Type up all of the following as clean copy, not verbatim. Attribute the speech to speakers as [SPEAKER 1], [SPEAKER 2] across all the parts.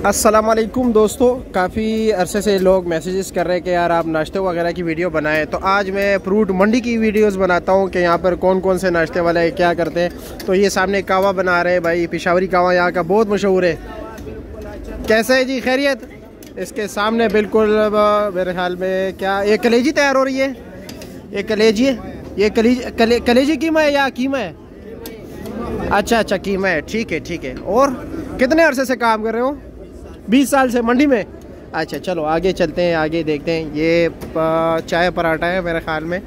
[SPEAKER 1] अस्सलामुअलैकुम दोस्तों, काफ़ी अरसे से लोग मैसेजेस कर रहे हैं कि यार आप नाश्ते वगैरह की वीडियो बनाएं। तो आज मैं फ्रूट मंडी की वीडियोस बनाता हूं कि यहाँ पर कौन कौन से नाश्ते वाले क्या करते हैं। तो ये सामने कावा बना रहे हैं भाई, पेशावरी कावा यहाँ का बहुत मशहूर है। कैसे है जी, खैरियत? इसके सामने बिल्कुल मेरे ख्याल में क्या ये कलेजी तैयार हो रही है? ये कलेजी है, ये कलेजी कीमा है या कीमा है? अच्छा कीमा है, ठीक है। और कितने अरसे से काम कर रहे हो? 20 साल से मंडी में। अच्छा चलो आगे चलते हैं, आगे देखते हैं। ये चाय पराठा है मेरे ख्याल में।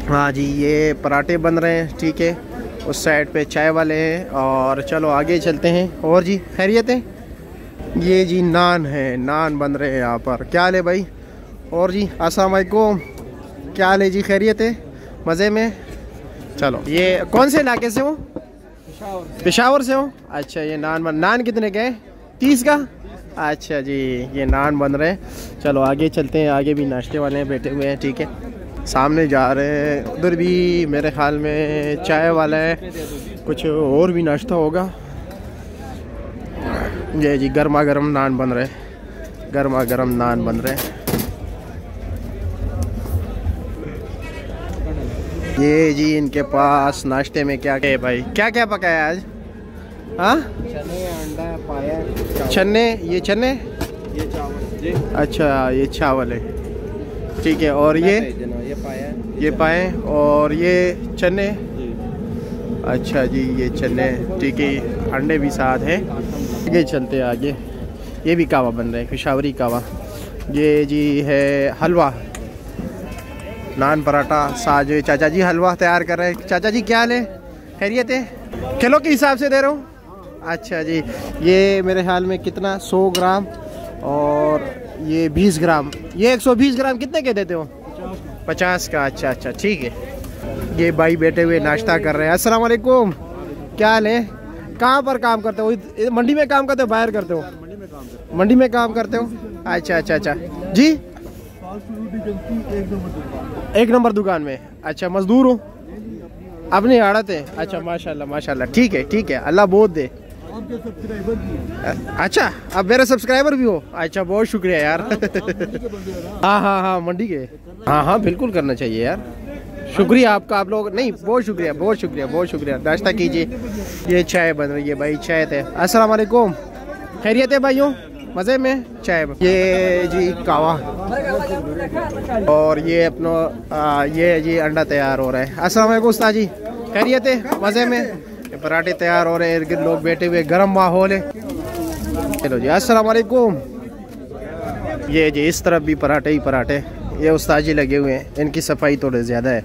[SPEAKER 1] हाँ जी, ये पराठे बन रहे हैं, ठीक है। उस साइड पे चाय वाले हैं। और चलो आगे चलते हैं। और जी खैरियत है? ये जी नान है, नान बन रहे हैं यहाँ पर। क्या हाल है भाई? और जी अस्सलाम वालेकुम, क्या हाल है जी? खैरियत है? मज़े में? चलो, ये कौन से इलाके से हो? पेशावर से हो? अच्छा, ये नान कितने के हैं? 30 का? अच्छा जी, ये नान बन रहे हैं। चलो आगे चलते हैं, आगे भी नाश्ते वाले हैं बैठे हुए हैं, ठीक है। सामने जा रहे हैं, उधर भी मेरे ख्याल में चाय वाला है, कुछ और भी नाश्ता होगा। ये जी गर्मा गर्म नान बन रहे हैं, गर्मा गर्म नान बन रहे हैं। ये जी इनके पास नाश्ते में क्या क्या है भाई? क्या क्या पकाया आज? हाँ, चने, अंडा, पाया, चने। ये चने, ये चावल जी। अच्छा, ये चावल है, ठीक है। और ये पाया, ये पाए, और ये चने। अच्छा जी, ये चने, ठीक है। अंडे भी साथ हैं। आगे चलते हैं आगे। ये भी कावा बन रहे हैं, पेशावरी कावा। ये जी है हलवा, नान पराठा साज। चाचा जी हलवा तैयार कर रहे हैं। चाचा जी क्या हाल है? खैरियत है? किलो के हिसाब से दे रहा हूँ? अच्छा जी, ये मेरे ख्याल में कितना, 100 ग्राम और ये 20 ग्राम। ये 120 ग्राम कितने के देते हो? 50 का। अच्छा, ठीक है। ये भाई बैठे हुए नाश्ता कर रहे हैं। अस्सलाम वालेकुम, क्या हाल है? कहाँ पर काम करते हो? मंडी में काम करते हो, बाहर करते हो? मंडी में काम करते हो। अच्छा जी, एक नंबर दुकान में। अच्छा, मजदूर हो? अपनी आड़त है? अच्छा, माशाल्लाह, ठीक है। अल्लाह बहुत दे। अच्छा, अब मेरे सब्सक्राइबर भी हो? अच्छा, बहुत शुक्रिया यार। हाँ, मंडी के। हाँ, बिल्कुल करना चाहिए यार। शुक्रिया आपका, आप लोग नहीं, बहुत शुक्रिया। नाश्ता कीजिए। ये चाय बन रही है भाई, चाय थे। अस्सलाम वालेकुम, खैरियत है भाइयों? मज़े में? चाय। ये जी कावा, और ये अपना ये जी अंडा तैयार हो रहा है। अस्सलाम वालेकुम उस्ताद जी, खैरियत है? मज़े में? पराठे तैयार हो रहे हैं, इर्द लोग बैठे हुए, गर्म माहौल है। चलो जी, अस्सलाम वालेकुम। ये जी इस तरफ भी पराठे ही पराठे। ये उस्ताद जी लगे हुए हैं, इनकी सफाई थोड़ी ज़्यादा है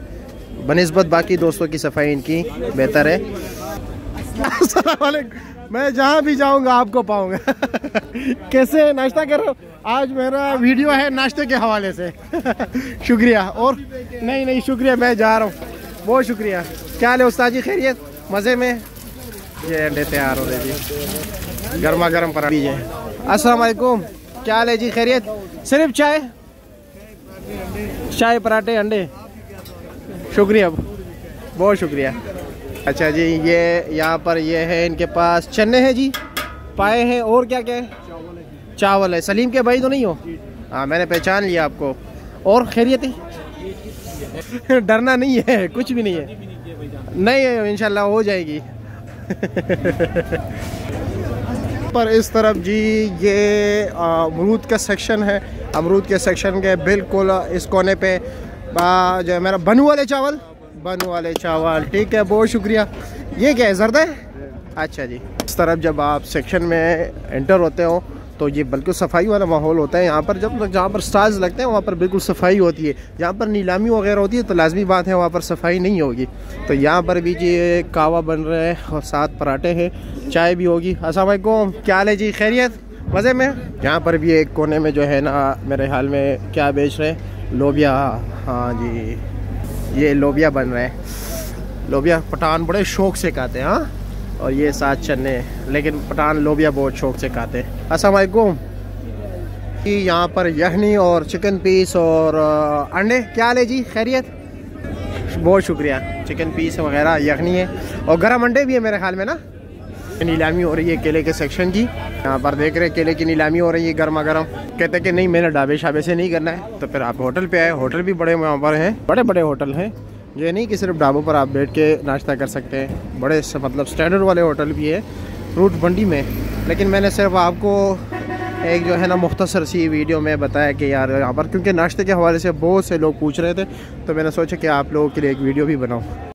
[SPEAKER 1] बनिस्बत बाकी दोस्तों की, सफाई इनकी बेहतर है। अस्सलाम वालेकुम, मैं जहाँ भी जाऊँगा आपको पाऊँगा। कैसे नाश्ता कर रहे हो? आज मेरा वीडियो है नाश्ते के हवाले से। शुक्रिया। और नहीं शुक्रिया, मैं जा रहा हूँ, बहुत शुक्रिया। क्या हाल है उस्ताद जी? खैरियत? मज़े में? ये अंडे तैयार हो रहे जी, गर्मा गर्म पराठे है। अस्सलाम वालेकुम, क्या हाल है जी? खैरियत? सिर्फ चाय पराठे अंडे? शुक्रिया, बहुत शुक्रिया। अच्छा जी, ये यहाँ पर ये है इनके पास चने हैं जी, पाए हैं, और क्या है? चावल है। सलीम के भाई तो नहीं हो? हाँ, मैंने पहचान लिया आपको। और खैरियत है? डरना नहीं है, कुछ भी नहीं है। नहीं है, इंशाल्लाह हो जाएगी। पर इस तरफ जी ये अमरूद का सेक्शन है। अमरूद के सेक्शन के बिल्कुल इस कोने पे जो है मेरा बनू वाले चावल, ठीक है, बहुत शुक्रिया। ये क्या है, जर्दा है? अच्छा जी, इस तरफ जब आप सेक्शन में एंटर होते हो तो ये बिल्कुल सफाई वाला माहौल होता है यहाँ पर। जहाँ पर स्टॉल्स लगते हैं वहाँ पर बिल्कुल सफाई होती है। जहाँ पर नीलामी वगैरह होती है तो लाजमी बात है वहाँ पर सफाई नहीं होगी। तो यहाँ पर भी जी कावा बन रहा है और साथ पराठे हैं, चाय भी होगी। अस्सलाम वालेकुम, क्या हाल है जी? खैरियत? मज़े में? यहाँ पर भी एक कोने में जो है ना, मेरे ख्याल में क्या बेच रहे हैं? लोबिया। हाँ जी, ये लोबिया बन रहे हैं। लोबिया पठान बड़े शौक से खाते हैं। हाँ, और ये साथ चने, लेकिन पठान लोबिया बहुत शौक से खाते हैं। अस्सलाम वालेकुम। यहाँ पर यखनी और चिकन पीस और अंडे। क्या हाल है जी? खैरियत? बहुत शुक्रिया। चिकन पीस वगैरह, यखनी है और गरम अंडे भी है मेरे ख्याल में ना। नीलामी हो रही है केले के सेक्शन की। यहाँ पर देख रहे हैं केले की नीलामी हो रही है गर्मा गर्म। कहते हैं कि नहीं मैंने ढाबे शाबे से नहीं करना है, तो फिर आप होटल पे आए। होटल भी बड़े वहाँ पर हैं, बड़े बड़े होटल हैं। ये नहीं कि सिर्फ ढाबों पर आप बैठ के नाश्ता कर सकते हैं, बड़े मतलब स्टैंडर्ड वाले होटल भी है फ्रूट मंडी में। लेकिन मैंने सिर्फ आपको एक जो है ना मुख्तसर सी वीडियो में बताया कि यार यहाँ पर, क्योंकि नाश्ते के हवाले से बहुत से लोग पूछ रहे थे, तो मैंने सोचा कि आप लोगों के लिए एक वीडियो भी बनाऊँ।